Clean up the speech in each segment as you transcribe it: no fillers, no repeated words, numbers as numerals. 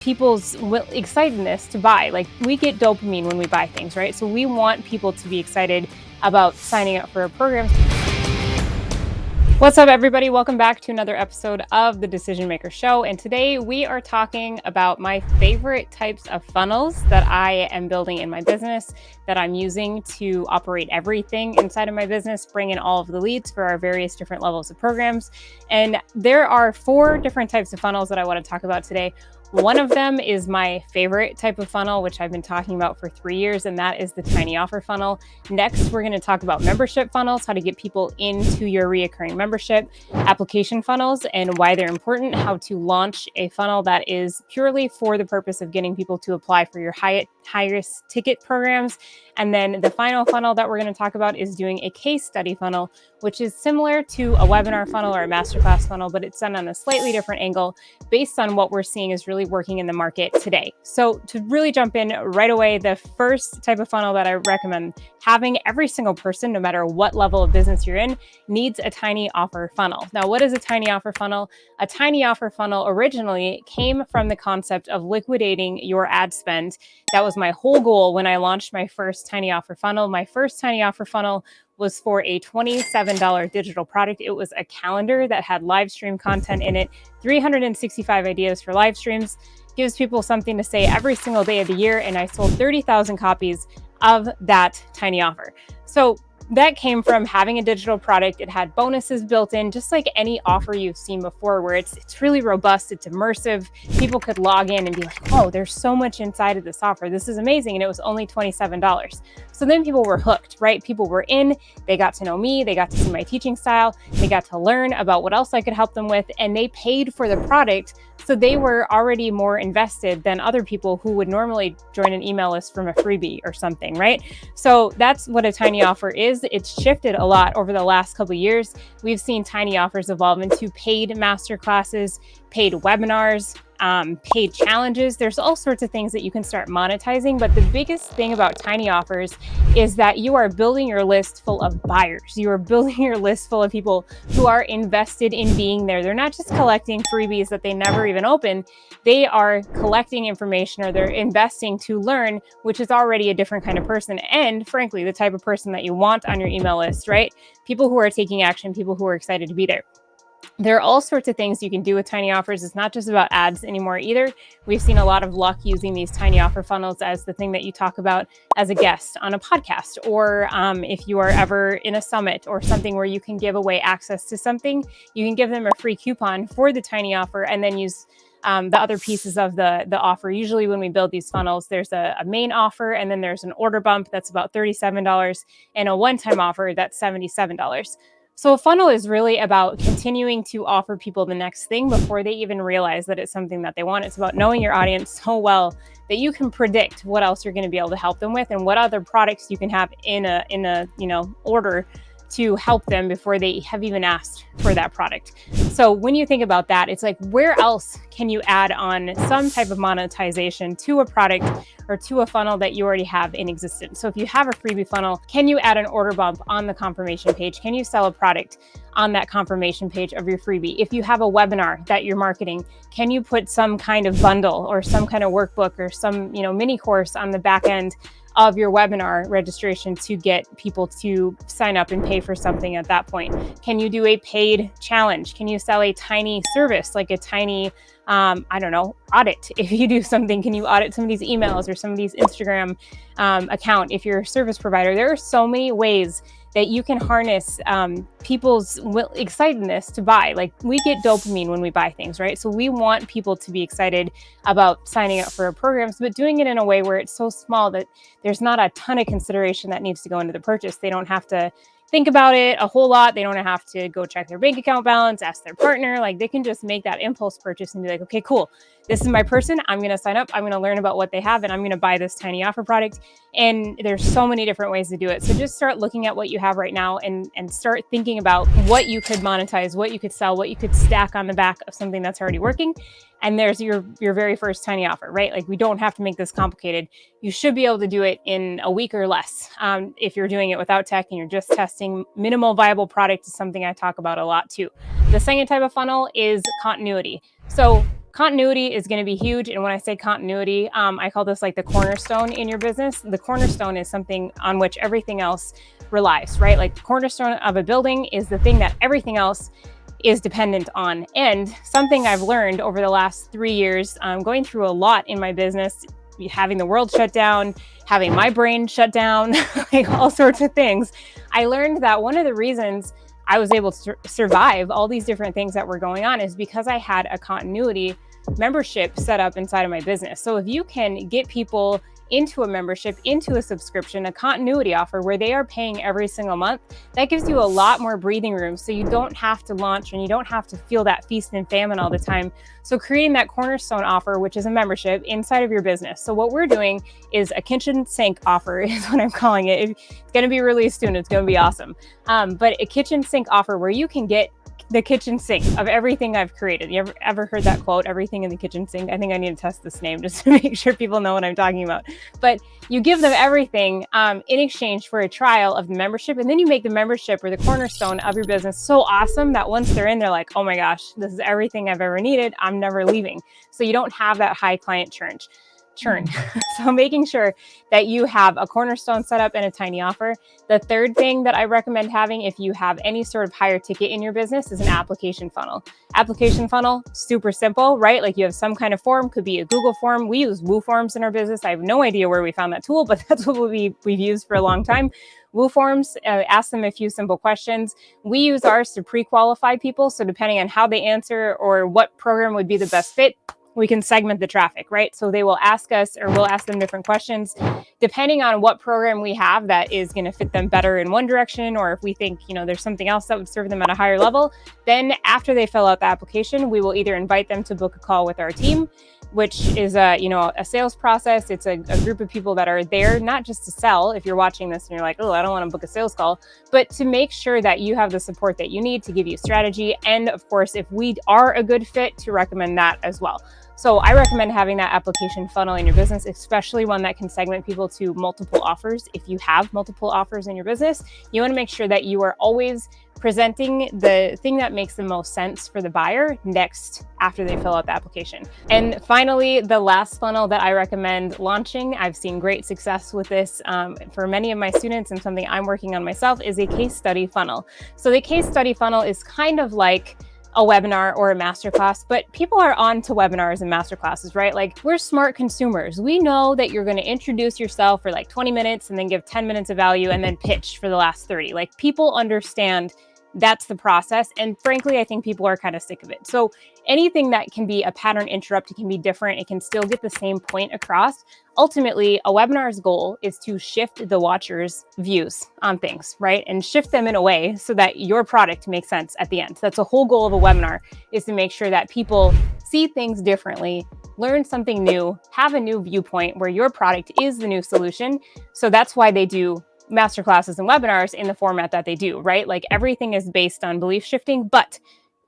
people's excitedness to buy. Like, we get dopamine when we buy things, right? So we want people to be excited about signing up for a program. What's up, everybody? Welcome back to another episode of the Decision Maker Show. And today we are talking about my favorite types of funnels that I am building in my business, that I'm using to operate everything inside of my business, bring in all of the leads for our various different levels of programs. And there are 4 different types of funnels that I want to talk about today. One of them is my favorite type of funnel, which I've been talking about for 3 years, and that is the tiny offer funnel. Next, we're going to talk about membership funnels, how to get people into your reoccurring membership, application funnels, and why they're important, how to launch a funnel that is purely for the purpose of getting people to apply for your highest ticket programs. And then the final funnel that we're going to talk about is doing a case study funnel, which is similar to a webinar funnel or a masterclass funnel, but it's done on a slightly different angle based on what we're seeing is really working in the market today. So to really jump in right away, the first type of funnel that I recommend having, every single person, no matter what level of business you're in, needs a tiny offer funnel. Now, what is a tiny offer funnel? A tiny offer funnel originally came from the concept of liquidating your ad spend. That was my whole goal when I launched my first tiny offer funnel. My first tiny offer funnel was for a $27 digital product. It was a calendar that had live stream content in it, 365 ideas for live streams, gives people something to say every single day of the year. And I sold 30,000 copies of that tiny offer. So that came from having a digital product. It had bonuses built in, just like any offer you've seen before, where it's really robust, it's immersive. People could log in and be like, oh, there's so much inside of this offer. This is amazing. And it was only $27. So then people were hooked, right? People were in, they got to know me, they got to see my teaching style, they got to learn about what else I could help them with, and they paid for the product. So they were already more invested than other people who would normally join an email list from a freebie or something, right? So that's what a tiny offer is. It's shifted a lot over the last couple of years. We've seen tiny offers evolve into paid masterclasses, paid webinars, paid challenges. There's all sorts of things that you can start monetizing. But the biggest thing about tiny offers is that you are building your list full of buyers. You are building your list full of people who are invested in being there. They're not just collecting freebies that they never even open. They are collecting information, or they're investing to learn, which is already a different kind of person. And frankly, the type of person that you want on your email list, right? People who are taking action, people who are excited to be there. There are all sorts of things you can do with tiny offers. It's not just about ads anymore either. We've seen a lot of luck using these tiny offer funnels as the thing that you talk about as a guest on a podcast, or if you are ever in a summit or something where you can give away access to something, you can give them a free coupon for the tiny offer and then use the other pieces of the offer. Usually when we build these funnels, there's a main offer, and then there's an order bump that's about $37, and a one-time offer that's $77. So a funnel is really about continuing to offer people the next thing before they even realize that it's something that they want. It's about knowing your audience so well that you can predict what else you're going to be able to help them with, and what other products you can have in a order to help them before they have even asked for that product. So when you think about that, it's like, where else can you add on some type of monetization to a product or to a funnel that you already have in existence? So if you have a freebie funnel, can you add an order bump on the confirmation page? Can you sell a product on that confirmation page of your freebie? If you have a webinar that you're marketing, can you put some kind of bundle or some kind of workbook or some, mini course on the back end of your webinar registration to get people to sign up and pay for something at that point? Can you do a paid challenge? Can you sell a tiny service, like a tiny, audit? If you do something, can you audit somebody's emails or somebody's Instagram account if you're a service provider? There are so many ways that you can harness people's excitedness to buy. Like, we get dopamine when we buy things, right? So we want people to be excited about signing up for programs, but doing it in a way where it's so small that there's not a ton of consideration that needs to go into the purchase. They don't have to think about it a whole lot. They don't have to go check their bank account balance, ask their partner. Like, they can just make that impulse purchase and be like, okay, cool. This is my person. I'm going to sign up. I'm going to learn about what they have, and I'm going to buy this tiny offer product. And there's so many different ways to do it. So just start looking at what you have right now and start thinking about what you could monetize, what you could sell, what you could stack on the back of something that's already working. And there's your very first tiny offer, right? Like, we don't have to make this complicated. You should be able to do it in a week or less. If you're doing it without tech and you're just testing, minimal viable product is something I talk about a lot too. The second type of funnel is continuity. So Continuity is going to be huge. And when I say continuity, I call this like the cornerstone in your business. The cornerstone is something on which everything else relies, right? Like the cornerstone of a building is the thing that everything else is dependent on. And something I've learned over the last 3 years, going through a lot in my business, having the world shut down, having my brain shut down, like all sorts of things. I learned that one of the reasons I was able to survive all these different things that were going on is because I had a continuity membership set up inside of my business. So if you can get people into a membership, into a subscription, a continuity offer where they are paying every single month, that gives you a lot more breathing room. So you don't have to launch and you don't have to feel that feast and famine all the time. So creating that cornerstone offer, which is a membership inside of your business. So what we're doing is a kitchen sink offer is what I'm calling it. It's going to be released soon. It's going to be awesome. But a kitchen sink offer where you can get the kitchen sink of everything I've created. You ever heard that quote, everything in the kitchen sink? I think I need to test this name just to make sure people know what I'm talking about. But you give them everything in exchange for a trial of the membership. And then you make the membership or the cornerstone of your business so awesome that once they're in, they're like, oh my gosh, this is everything I've ever needed. I'm never leaving. So you don't have that high client churn. So making sure that you have a cornerstone set up and a tiny offer. The third thing that I recommend having if you have any sort of higher ticket in your business is an application funnel. Application funnel, super simple, right? Like you have some kind of form, could be a Google form. We use Woo Forms in our business. I have no idea where we found that tool, but that's what we've used for a long time. Woo Forms, ask them a few simple questions. We use ours to pre-qualify people. So depending on how they answer or what program would be the best fit, we can segment the traffic, right? So they will ask us or we'll ask them different questions depending on what program we have that is going to fit them better in one direction, or if we think, there's something else that would serve them at a higher level. Then after they fill out the application, we will either invite them to book a call with our team, which is a sales process. It's a group of people that are there, not just to sell. If you're watching this and you're like, oh, I don't want to book a sales call, but to make sure that you have the support that you need to give you strategy. And of course, if we are a good fit, to recommend that as well. So I recommend having that application funnel in your business, especially one that can segment people to multiple offers. If you have multiple offers in your business, you want to make sure that you are always presenting the thing that makes the most sense for the buyer next after they fill out the application. And finally, the last funnel that I recommend launching, I've seen great success with this for many of my students, and something I'm working on myself, is a case study funnel. So the case study funnel is kind of like a webinar or a masterclass, but people are on to webinars and masterclasses, right? Like, we're smart consumers. We know that you're going to introduce yourself for like 20 minutes and then give 10 minutes of value and then pitch for the last 30. Like, people understand that's the process. And frankly, I think people are kind of sick of it. So anything that can be a pattern interrupt, it can be different. It can still get the same point across. Ultimately, a webinar's goal is to shift the watcher's views on things, right? And shift them in a way so that your product makes sense at the end. That's the whole goal of a webinar, is to make sure that people see things differently, learn something new, have a new viewpoint where your product is the new solution. So that's why they do masterclasses and webinars in the format that they do, right? Like, everything is based on belief shifting. But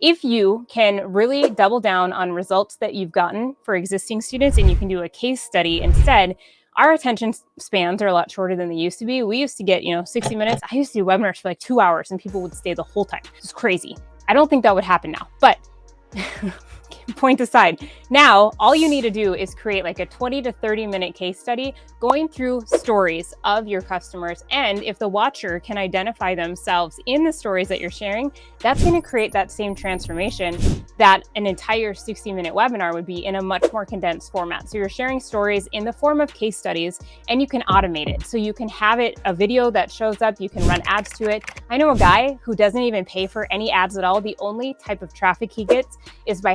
if you can really double down on results that you've gotten for existing students and you can do a case study instead, our attention spans are a lot shorter than they used to be. We used to get, 60 minutes. I used to do webinars for like 2 hours and people would stay the whole time. It's crazy. I don't think that would happen now, but point aside, now all you need to do is create like a 20 to 30 minute case study going through stories of your customers. And if the watcher can identify themselves in the stories that you're sharing, that's going to create that same transformation that an entire 60-minute webinar would be in a much more condensed format. So you're sharing stories in the form of case studies, and you can automate it. So you can have it a video that shows up, you can run ads to it. I know a guy who doesn't even pay for any ads at all. The only type of traffic he gets is by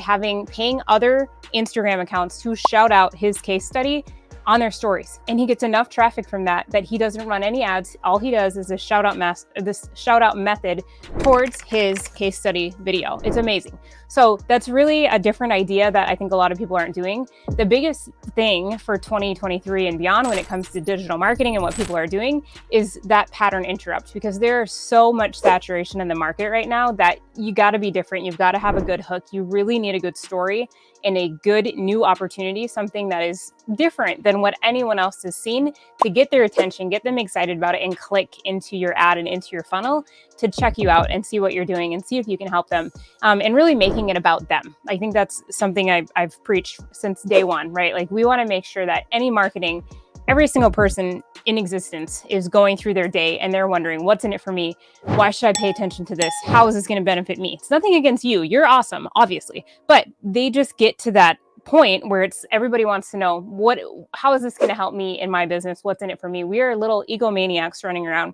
paying other Instagram accounts to shout out his case study on their stories. And he gets enough traffic from that he doesn't run any ads. All he does is this shout out method towards his case study video. It's amazing. So that's really a different idea that I think a lot of people aren't doing. The biggest thing for 2023 and beyond when it comes to digital marketing and what people are doing is that pattern interrupt, because there's so much saturation in the market right now that you got to be different. You've got to have a good hook. You really need a good story and a good new opportunity, something that is different than than what anyone else has seen to get their attention, get them excited about it, and click into your ad and into your funnel to check you out and see what you're doing and see if you can help them, and really making it about them. I think that's something I've preached since day one, right? Like, we want to make sure that any marketing, every single person in existence is going through their day and they're wondering, what's in it for me? Why should I pay attention to this? How is this going to benefit me? It's nothing against you. You're awesome, obviously. But they just get to that point where it's everybody wants to know, how is this going to help me in my business? What's in it for me? We are little egomaniacs running around.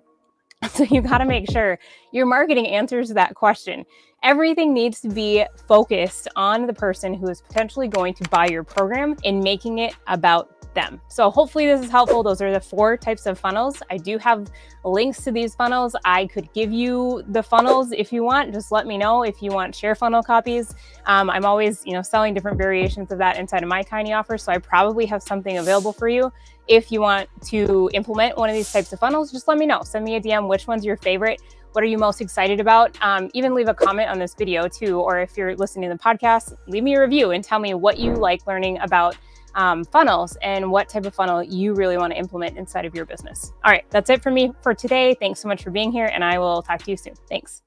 So you got to make sure your marketing answers that question. Everything needs to be focused on the person who is potentially going to buy your program and making it about them. So hopefully this is helpful. Those are the 4 types of funnels. I do have links to these funnels. I could give you the funnels if you want. Just let me know if you want share funnel copies. I'm always, selling different variations of that inside of my tiny offer. So I probably have something available for you. If you want to implement one of these types of funnels, just let me know. Send me a DM. Which one's your favorite? What are you most excited about? Even leave a comment on this video too. Or if you're listening to the podcast, leave me a review and tell me what you like learning about funnels and what type of funnel you really want to implement inside of your business. All right, that's it for me for today. Thanks so much for being here, and I will talk to you soon. Thanks.